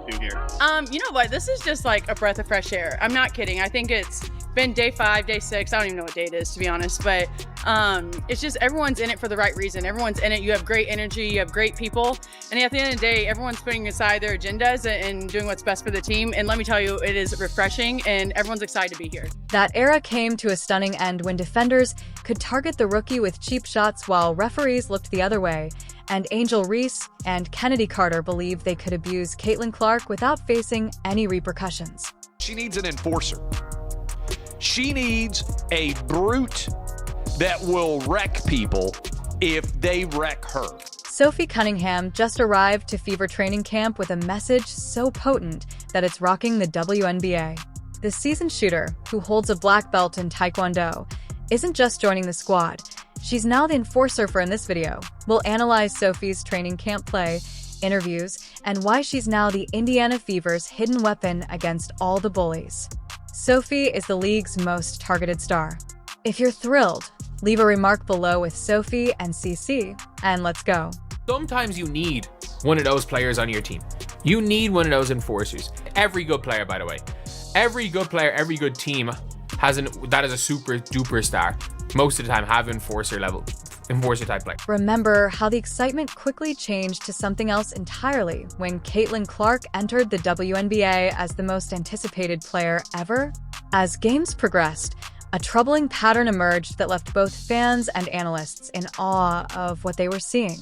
here? You know what? This is just like a breath of fresh air. I'm not kidding. I think it's been day 5, day 6. I don't even know what day it is, to be honest. But it's just everyone's in it for the right reason. Everyone's in it. You have great energy. You have great people. And at the end of the day, everyone's putting aside their agendas and doing what's best for the team. And let me tell you, it is refreshing and everyone's excited to be here. That era came to a stunning end when defenders could target the rookie with cheap shots while referees looked the other way. And Angel Reese and Kennedy Carter believed they could abuse Caitlin Clark without facing any repercussions. She needs an enforcer. She needs a brute that will wreck people if they wreck her. Sophie Cunningham just arrived to Fever training camp with a message so potent that it's rocking the WNBA. The seasoned shooter, who holds a black belt in Taekwondo, isn't just joining the squad. She's now the enforcer for in this video. We'll analyze Sophie's training camp play, interviews, and why she's now the Indiana Fever's hidden weapon against all the bullies. Sophie is the league's most targeted star. If you're thrilled, leave a remark below with Sophie and CC, and let's go. Sometimes you need one of those players on your team. You need one of those enforcers. Every good player, by the way. Every good player, every good team that is a super duper star. Most of the time have enforcer type play. Remember how the excitement quickly changed to something else entirely when Caitlin Clark entered the WNBA as the most anticipated player ever? As games progressed, a troubling pattern emerged that left both fans and analysts in awe of what they were seeing.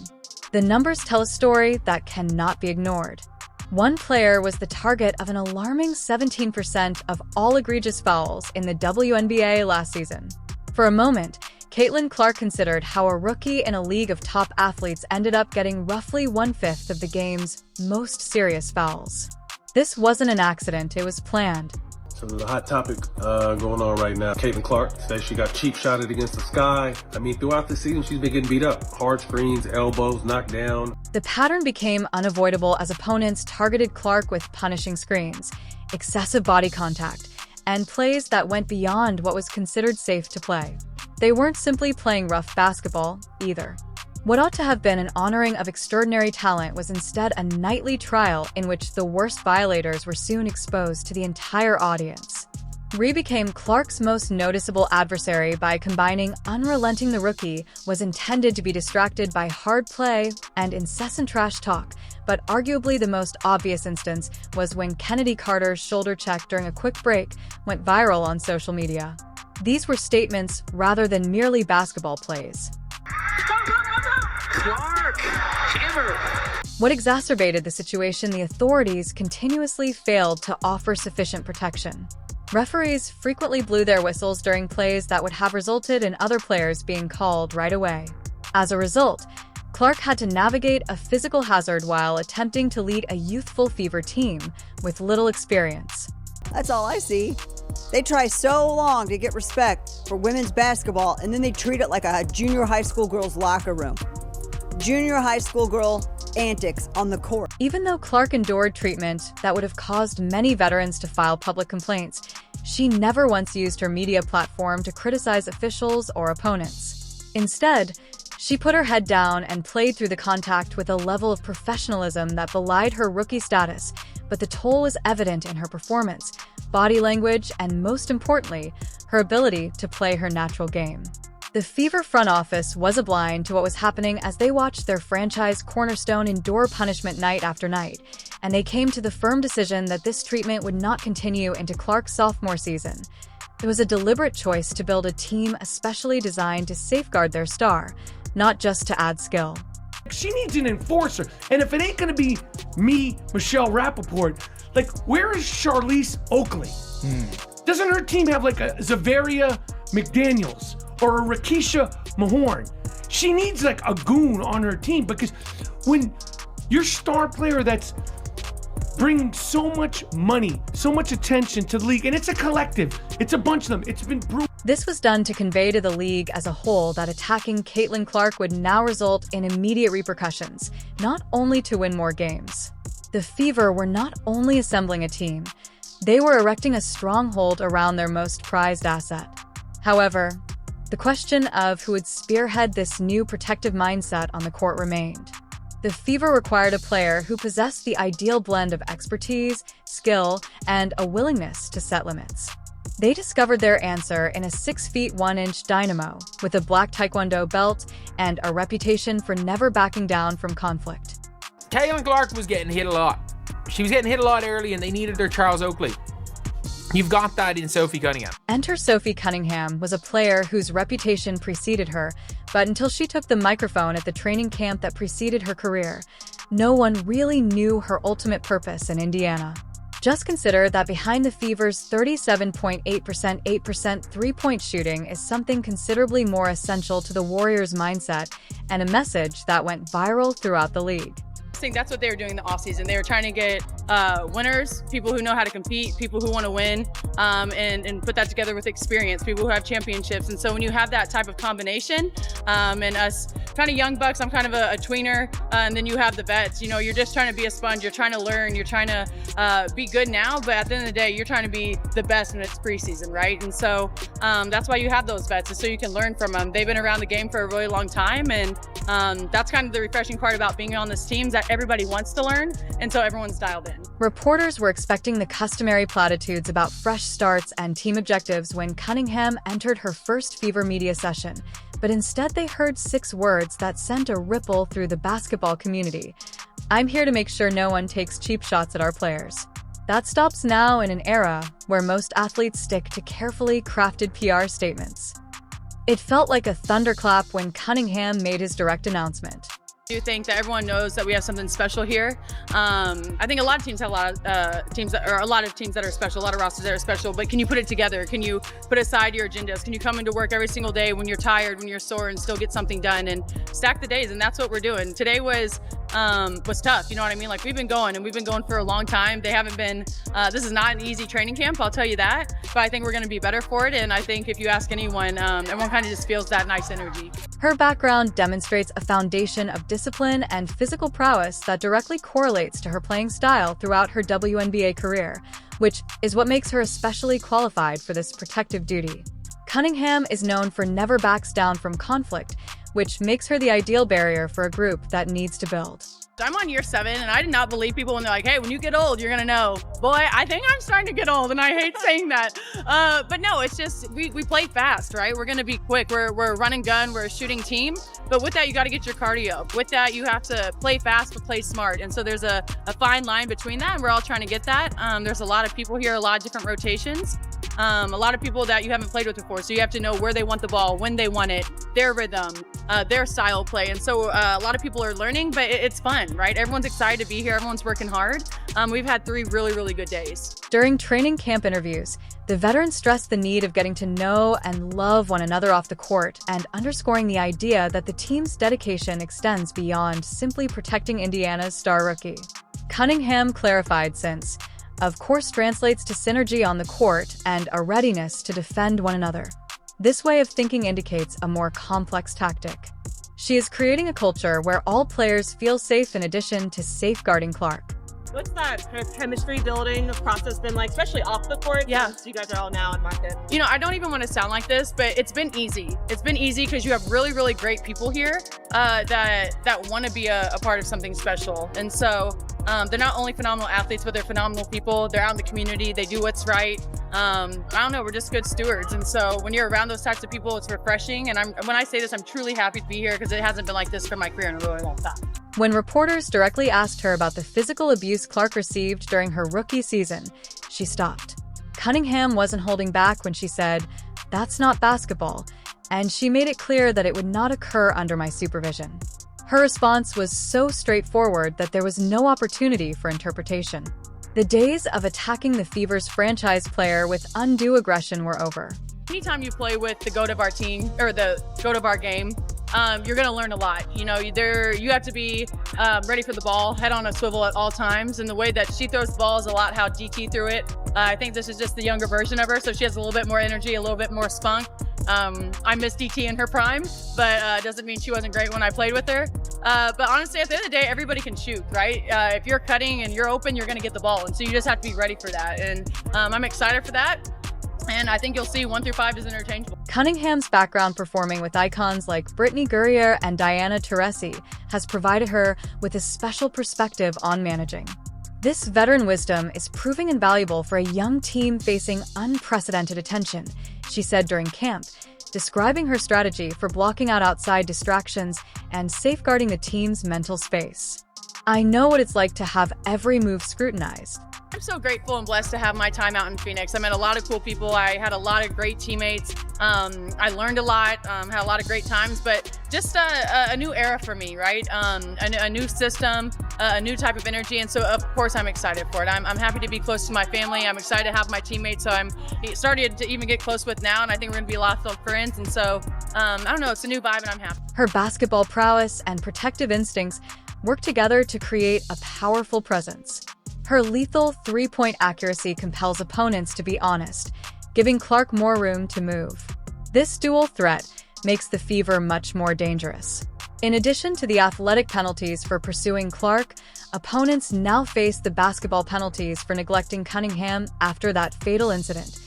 The numbers tell a story that cannot be ignored. One player was the target of an alarming 17% of all egregious fouls in the WNBA last season. For a moment, Caitlin Clark considered how a rookie in a league of top athletes ended up getting roughly 1/5 of the game's most serious fouls. This wasn't an accident, it was planned. So there's a hot topic going on right now. Caitlin Clark says she got cheap shotted against the sky. I mean, throughout the season, she's been getting beat up. Hard screens, elbows, knocked down. The pattern became unavoidable as opponents targeted Clark with punishing screens, excessive body contact, and plays that went beyond what was considered safe to play. They weren't simply playing rough basketball, either. What ought to have been an honoring of extraordinary talent was instead a nightly trial in which the worst violators were soon exposed to the entire audience. Ree became Clark's most noticeable adversary by combining unrelenting the rookie was intended to be distracted by hard play and incessant trash talk, but arguably the most obvious instance was when Kennedy Carter's shoulder check during a quick break went viral on social media. These were statements rather than merely basketball plays. Clark! Hammer! What exacerbated the situation, the authorities continuously failed to offer sufficient protection. Referees frequently blew their whistles during plays that would have resulted in other players being called right away. As a result, Clark had to navigate a physical hazard while attempting to lead a youthful Fever team with little experience. That's all I see. They try so long to get respect for women's basketball, and then they treat it like a junior high school girl's locker room. Junior high school girl antics on the court. Even though Clark endured treatment that would have caused many veterans to file public complaints, she never once used her media platform to criticize officials or opponents. Instead, she put her head down and played through the contact with a level of professionalism that belied her rookie status, but the toll was evident in her performance, body language, and most importantly, her ability to play her natural game. The Fever front office was blind to what was happening as they watched their franchise cornerstone endure punishment night after night, and they came to the firm decision that this treatment would not continue into Clark's sophomore season. It was a deliberate choice to build a team especially designed to safeguard their star, not just to add skill. She needs an enforcer, and if it ain't gonna be me, Michelle Rappaport, where is Charlize Oakley? Doesn't her team have a Zavaria McDaniels or a Rakisha Mahorn? She needs a goon on her team, because when your star player that's bringing so much money, so much attention to the league, and it's a collective, it's a bunch of them, it's been brutal. This was done to convey to the league as a whole that attacking Caitlin Clark would now result in immediate repercussions, not only to win more games. The Fever were not only assembling a team, they were erecting a stronghold around their most prized asset. However, the question of who would spearhead this new protective mindset on the court remained. The Fever required a player who possessed the ideal blend of expertise, skill, and a willingness to set limits. They discovered their answer in a 6 feet 1 inch dynamo with a black Taekwondo belt and a reputation for never backing down from conflict. Caitlin Clark was getting hit a lot. She was getting hit a lot early, and they needed their Charles Oakley. You've got that in Sophie Cunningham. Enter Sophie Cunningham was a player whose reputation preceded her, but until she took the microphone at the training camp that preceded her career, no one really knew her ultimate purpose in Indiana. Just consider that behind the Fever's 37.8% 8% three-point shooting is something considerably more essential to the Warriors' mindset and a message that went viral throughout the league. I think that's what they were doing in the offseason. They were trying to get winners, people who know how to compete, people who want to win, and put that together with experience, people who have championships. And so when you have that type of combination, and us kind of young bucks, I'm kind of a tweener, and then you have the vets, you're just trying to be a sponge, you're trying to learn, you're trying to be good now, but at the end of the day, you're trying to be the best when it's preseason, right? And so that's why you have those vets, is so you can learn from them. They've been around the game for a really long time, and that's kind of the refreshing part about being on this team, is that everybody wants to learn, and so everyone's dialed in. Reporters were expecting the customary platitudes about fresh starts and team objectives when Cunningham entered her first Fever media session, but instead they heard 6 words that sent a ripple through the basketball community. "I'm here to make sure no one takes cheap shots at our players." That stops now in an era where most athletes stick to carefully crafted PR statements. It felt like a thunderclap when Cunningham made his direct announcement. I do think that everyone knows that we have something special here. I think a lot of teams have a lot of teams that are special, a lot of rosters that are special, but can you put it together? Can you put aside your agendas? Can you come into work every single day when you're tired, when you're sore, and still get something done and stack the days? And that's what we're doing. Today was tough, you know what I mean? Like, we've been going for a long time. They haven't been, this is not an easy training camp, I'll tell you that, but I think we're going to be better for it. And I think if you ask anyone, everyone kind of just feels that nice energy. Her background demonstrates a foundation of discipline and physical prowess that directly correlates to her playing style throughout her WNBA career, which is what makes her especially qualified for this protective duty. Cunningham is known for never backs down from conflict, which makes her the ideal barrier for a group that needs to build. I'm on year 7, and I did not believe people when they're like, hey, when you get old, you're going to know. Boy, I think I'm starting to get old, and I hate saying that. But no, it's just, we play fast, right? We're going to be quick. We're a run and gun. We're a shooting team. But with that, you got to get your cardio up. With that, you have to play fast but play smart. And so there's a fine line between that, and we're all trying to get that. There's a lot of people here, a lot of different rotations. A lot of people that you haven't played with before, so you have to know where they want the ball, when they want it, their rhythm, their style of play. And so a lot of people are learning, but it's fun, right? Everyone's excited to be here. Everyone's working hard. We've had 3 really, really good days. During training camp interviews, the veterans stressed the need of getting to know and love one another off the court and underscoring the idea that the team's dedication extends beyond simply protecting Indiana's star rookie. Cunningham clarified since, of course, translates to synergy on the court and a readiness to defend one another. This way of thinking indicates a more complex tactic. She is creating a culture where all players feel safe in addition to safeguarding Clark. What's that chemistry building process been like, especially off the court? Yeah. You guys are all now in market. I don't even want to sound like this, but it's been easy. It's been easy because you have really, really great people here that want to be a part of something special. And so they're not only phenomenal athletes, but they're phenomenal people. They're out in the community. They do what's right. I don't know. We're just good stewards. And so when you're around those types of people, it's refreshing. And when I say this, I'm truly happy to be here because it hasn't been like this for my career in a really long time. When reporters directly asked her about the physical abuse Clark received during her rookie season, she stopped. Cunningham wasn't holding back when she said, "That's not basketball," and she made it clear that it would not occur under my supervision. Her response was so straightforward that there was no opportunity for interpretation. The days of attacking the Fever's franchise player with undue aggression were over. Anytime you play with the GOAT of our team, or the GOAT of our game, you're going to learn a lot. You have to be ready for the ball, head on a swivel at all times. And the way that she throws the ball is a lot how DT threw it. I think this is just the younger version of her, so she has a little bit more energy, a little bit more spunk. I miss DT in her prime, but doesn't mean she wasn't great when I played with her. But honestly, at the end of the day, everybody can shoot, right? If you're cutting and you're open, you're going to get the ball. And so you just have to be ready for that. And I'm excited for that. And I think you'll see 1 through 5 is interchangeable. Cunningham's background performing with icons like Brittany Gurrier and Diana Taurasi has provided her with a special perspective on managing. This veteran wisdom is proving invaluable for a young team facing unprecedented attention, she said during camp, describing her strategy for blocking out outside distractions and safeguarding the team's mental space. "I know what it's like to have every move scrutinized. I'm so grateful and blessed to have my time out in Phoenix. I met a lot of cool people. I had a lot of great teammates. I learned a lot, had a lot of great times, but just a new era for me, right? A new system, a new type of energy. And so, of course, I'm excited for it. I'm happy to be close to my family. I'm excited to have my teammates, so I'm started to even get close with now, and I think we're going to be lots of friends. And so, I don't know, it's a new vibe, and I'm happy. Her basketball prowess and protective instincts work together to create a powerful presence. Her lethal three-point accuracy compels opponents to be honest, giving Clark more room to move. This dual threat makes the Fever much more dangerous. In addition to the athletic penalties for pursuing Clark, opponents now face the basketball penalties for neglecting Cunningham after that fatal incident.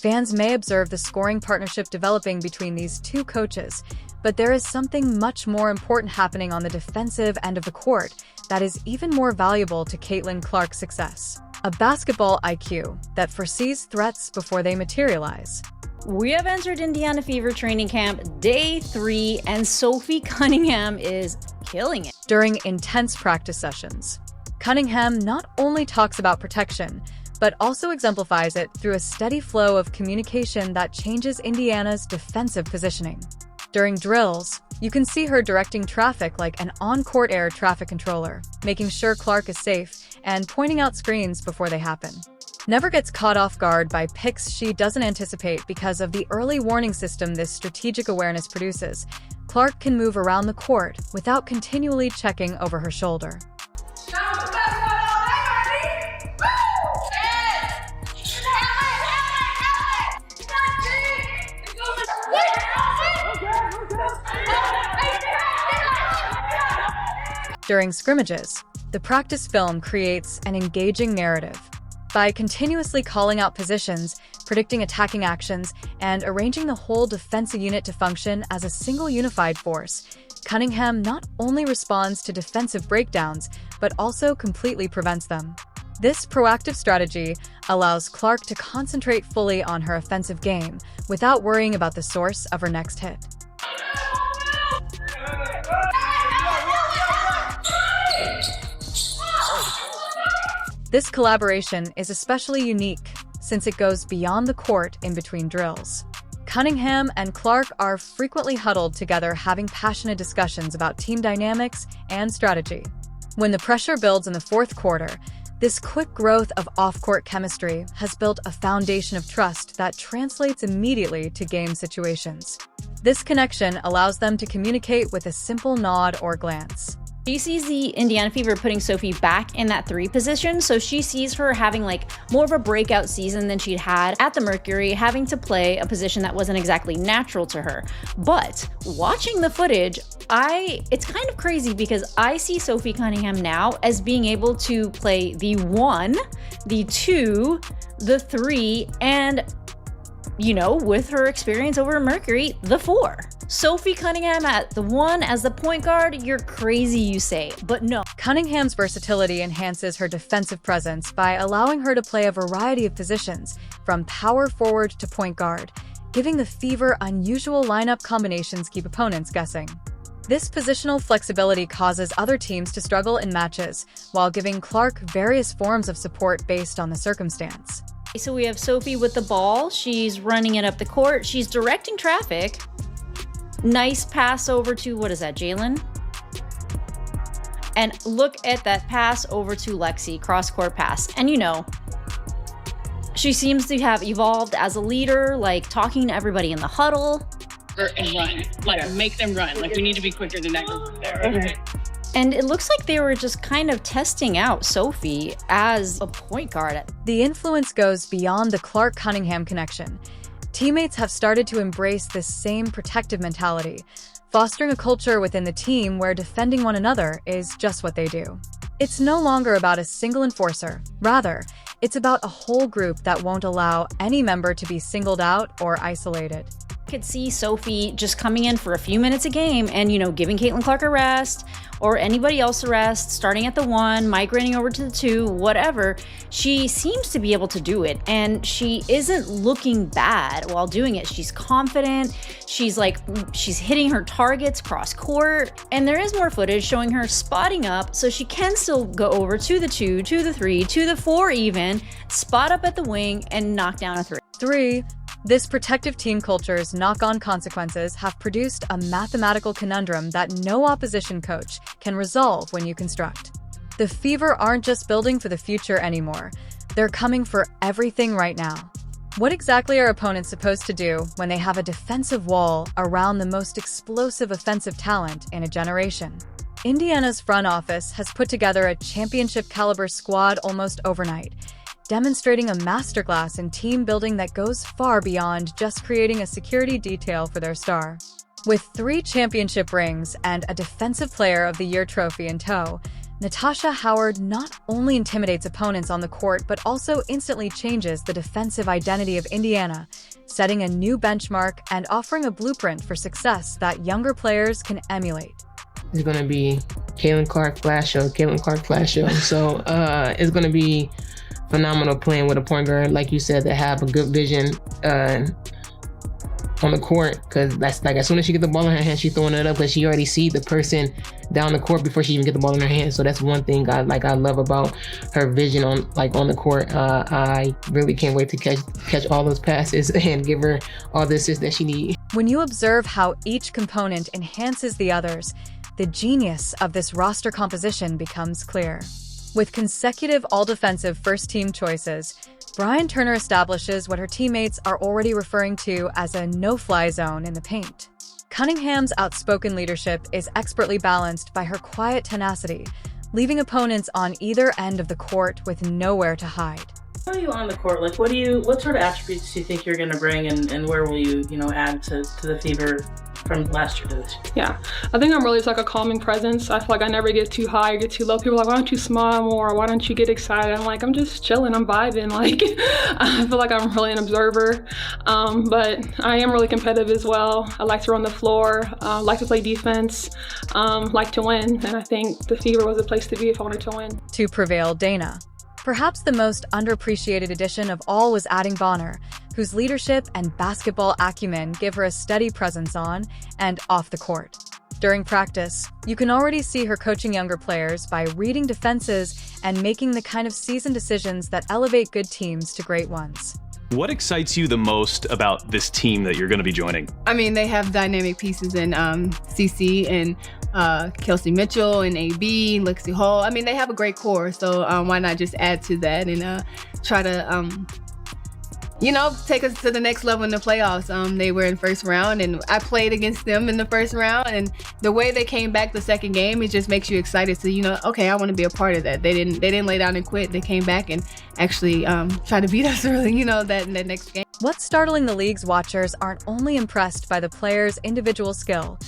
Fans may observe the scoring partnership developing between these two coaches, but there is something much more important happening on the defensive end of the court that is even more valuable to Caitlin Clark's success. A basketball IQ that foresees threats before they materialize. We have entered Indiana Fever training camp day 3, and Sophie Cunningham is killing it. During intense practice sessions, Cunningham not only talks about protection, but also exemplifies it through a steady flow of communication that changes Indiana's defensive positioning. During drills, you can see her directing traffic like an on-court air traffic controller, making sure Clark is safe and pointing out screens before they happen. Never gets caught off guard by picks she doesn't anticipate because of the early warning system this strategic awareness produces. Clark can move around the court without continually checking over her shoulder. During scrimmages, the practice film creates an engaging narrative. By continuously calling out positions, predicting attacking actions, and arranging the whole defensive unit to function as a single unified force, Cunningham not only responds to defensive breakdowns, but also completely prevents them. This proactive strategy allows Clark to concentrate fully on her offensive game without worrying about the source of her next hit. This collaboration is especially unique since it goes beyond the court in between drills. Cunningham and Clark are frequently huddled together having passionate discussions about team dynamics and strategy. When the pressure builds in the fourth quarter, this quick growth of off-court chemistry has built a foundation of trust that translates immediately to game situations. This connection allows them to communicate with a simple nod or glance. She sees the Indiana Fever putting Sophie back in that 3 position, so she sees her having like more of a breakout season than she'd had at the Mercury, having to play a position that wasn't exactly natural to her. But watching the footage, it's kind of crazy because I see Sophie Cunningham now as being able to play the 1, the 2, the 3, and with her experience over at Mercury, the 4. Sophie Cunningham at the 1 as the point guard, you're crazy, you say, but no. Cunningham's versatility enhances her defensive presence by allowing her to play a variety of positions, from power forward to point guard, giving the Fever unusual lineup combinations keep opponents guessing. This positional flexibility causes other teams to struggle in matches, while giving Clark various forms of support based on the circumstance. So we have Sophie with the ball. She's running it up the court. She's directing traffic. Nice pass over to, Jalen? And look at that pass over to Lexi, cross-court pass. And she seems to have evolved as a leader, like talking to everybody in the huddle. And run. Make them run. We need to be quicker than that group there. Okay. And it looks like they were just kind of testing out Sophie as a point guard. The influence goes beyond the Clark-Cunningham connection. Teammates have started to embrace this same protective mentality, fostering a culture within the team where defending one another is just what they do. It's no longer about a single enforcer. Rather, It's about a whole group that won't allow any member to be singled out or isolated. Could see Sophie just coming in for a few minutes a game and, giving Caitlin Clark a rest or anybody else a rest, starting at the 1, migrating over to the 2, whatever. She seems to be able to do it, and she isn't looking bad while doing it. She's confident. She's hitting her targets cross court, and there is more footage showing her spotting up so she can still go over to the 2, to the 3, to the 4 even, spot up at the wing and knock down a 3. 3. This protective team culture's knock-on consequences have produced a mathematical conundrum that no opposition coach can resolve when you construct. The Fever aren't just building for the future anymore. They're coming for everything right now. What exactly are opponents supposed to do when they have a defensive wall around the most explosive offensive talent in a generation? Indiana's front office has put together a championship-caliber squad almost overnight, demonstrating a masterclass in team building that goes far beyond just creating a security detail for their star. With 3 championship rings and a Defensive Player of the Year trophy in tow, Natasha Howard not only intimidates opponents on the court but also instantly changes the defensive identity of Indiana, setting a new benchmark and offering a blueprint for success that younger players can emulate. It's going to be Caitlin Clark flash show. So it's going to be phenomenal playing with a point guard, like you said, that have a good vision on the court, because that's like as soon as she gets the ball in her hand, she's throwing it up because she already see the person down the court before she even get the ball in her hand. So that's one thing I love about her vision on the court. I really can't wait to catch all those passes and give her all the assists that she needs. When you observe how each component enhances the others, the genius of this roster composition becomes clear. With consecutive all-defensive first-team choices, Brian Turner establishes what her teammates are already referring to as a no-fly zone in the paint. Cunningham's outspoken leadership is expertly balanced by her quiet tenacity, leaving opponents on either end of the court with nowhere to hide. How are you on the court? What sort of attributes do you think you're going to bring, and where will you, add to the Fever from last year to this year? Yeah, I think I'm really just like a calming presence. I feel like I never get too high or get too low. People are like, why don't you smile more? Why don't you get excited? I'm like, I'm just chilling. I'm vibing. I feel like I'm really an observer, but I am really competitive as well. I like to run the floor, like to play defense, like to win, and I think the Fever was the place to be if I wanted to win. To prevail, Dana. Perhaps the most underappreciated addition of all was adding Bonner, whose leadership and basketball acumen give her a steady presence on and off the court. During practice, you can already see her coaching younger players by reading defenses and making the kind of seasoned decisions that elevate good teams to great ones. What excites you the most about this team that you're going to be joining? I mean, they have dynamic pieces in CC and Kelsey Mitchell and AB, Lexi Hall. I mean, they have a great core, so why not just add to that and try to, take us to the next level in the playoffs. They were in first round, and I played against them in the first round, and the way they came back the second game, it just makes you excited to, okay, I want to be a part of that. They didn't lay down and quit. They came back and actually tried to beat us early, that next game. What's startling the league's watchers aren't only impressed by the players' individual skill,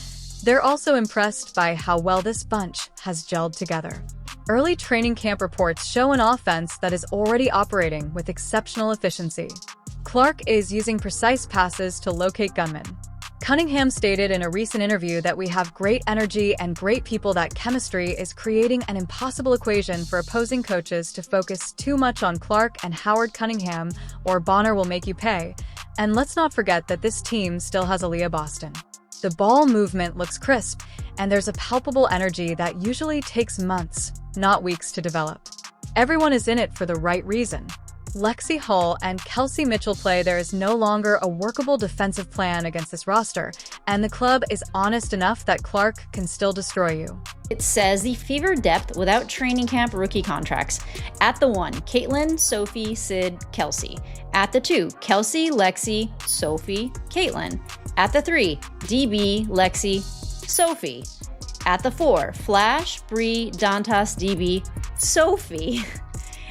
they're also impressed by how well this bunch has gelled together. Early training camp reports show an offense that is already operating with exceptional efficiency. Clark is using precise passes to locate gunmen. Cunningham stated in a recent interview that we have great energy and great people, that chemistry is creating an impossible equation for opposing coaches to focus too much on Clark and Howard Cunningham, or Bonner will make you pay. And let's not forget that this team still has Aaliyah Boston. The ball movement looks crisp, and there's a palpable energy that usually takes months, not weeks, to develop. Everyone is in it for the right reason. Lexi Hall and Kelsey Mitchell play. There is no longer a workable defensive plan against this roster, and the club is honest enough that Clark can still destroy you. It says the Fever depth without training camp rookie contracts. At the 1, Caitlin, Sophie, Sid, Kelsey. At the 2, Kelsey, Lexi, Sophie, Caitlin. At the 3, DB, Lexi, Sophie. At the 4, Flash, Bree, Dantas, DB, Sophie.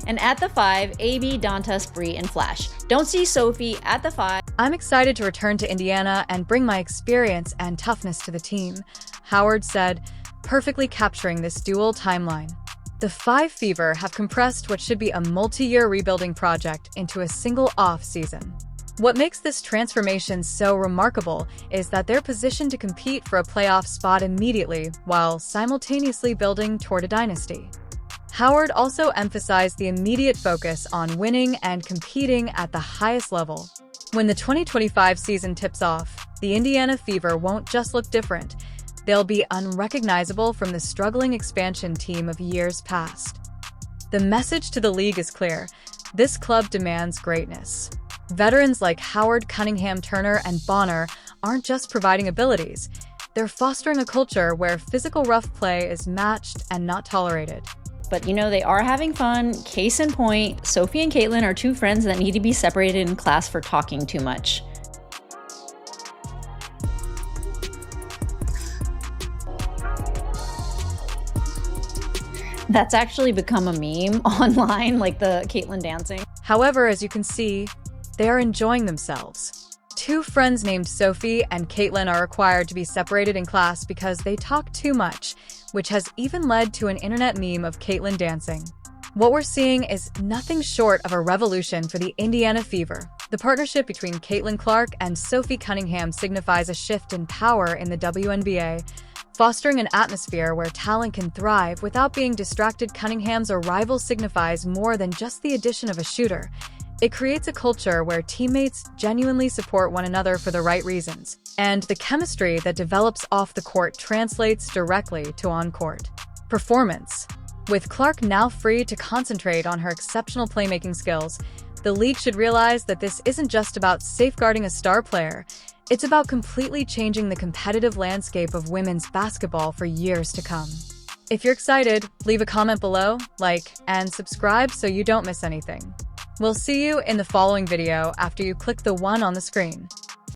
And at the 5, AB, Dantas, Bree, and Flash. Don't see Sophie at the 5. I'm excited to return to Indiana and bring my experience and toughness to the team, Howard said, perfectly capturing this dual timeline. The Five Fever have compressed what should be a multi-year rebuilding project into a single off-season. What makes this transformation so remarkable is that they're positioned to compete for a playoff spot immediately while simultaneously building toward a dynasty. Howard also emphasized the immediate focus on winning and competing at the highest level. When the 2025 season tips off, the Indiana Fever won't just look different. They'll be unrecognizable from the struggling expansion team of years past. The message to the league is clear. This club demands greatness. Veterans like Howard, Cunningham, Turner, and Bonner aren't just providing abilities. They're fostering a culture where physical rough play is matched and not tolerated. But you know, they are having fun. Case in point, Sophie and Caitlin are two friends that need to be separated in class for talking too much. That's actually become a meme online, like the Caitlin dancing. However, as you can see, they are enjoying themselves. Two friends named Sophie and Caitlin are required to be separated in class because they talk too much, which has even led to an internet meme of Caitlin dancing. What we're seeing is nothing short of a revolution for the Indiana Fever. The partnership between Caitlin Clark and Sophie Cunningham signifies a shift in power in the WNBA, fostering an atmosphere where talent can thrive without being distracted. Cunningham's arrival signifies more than just the addition of a shooter. It creates a culture where teammates genuinely support one another for the right reasons, and the chemistry that develops off the court translates directly to on-court performance. With Clark now free to concentrate on her exceptional playmaking skills, the league should realize that this isn't just about safeguarding a star player. It's about completely changing the competitive landscape of women's basketball for years to come. If you're excited, leave a comment below, like, and subscribe so you don't miss anything. We'll see you in the following video after you click the one on the screen.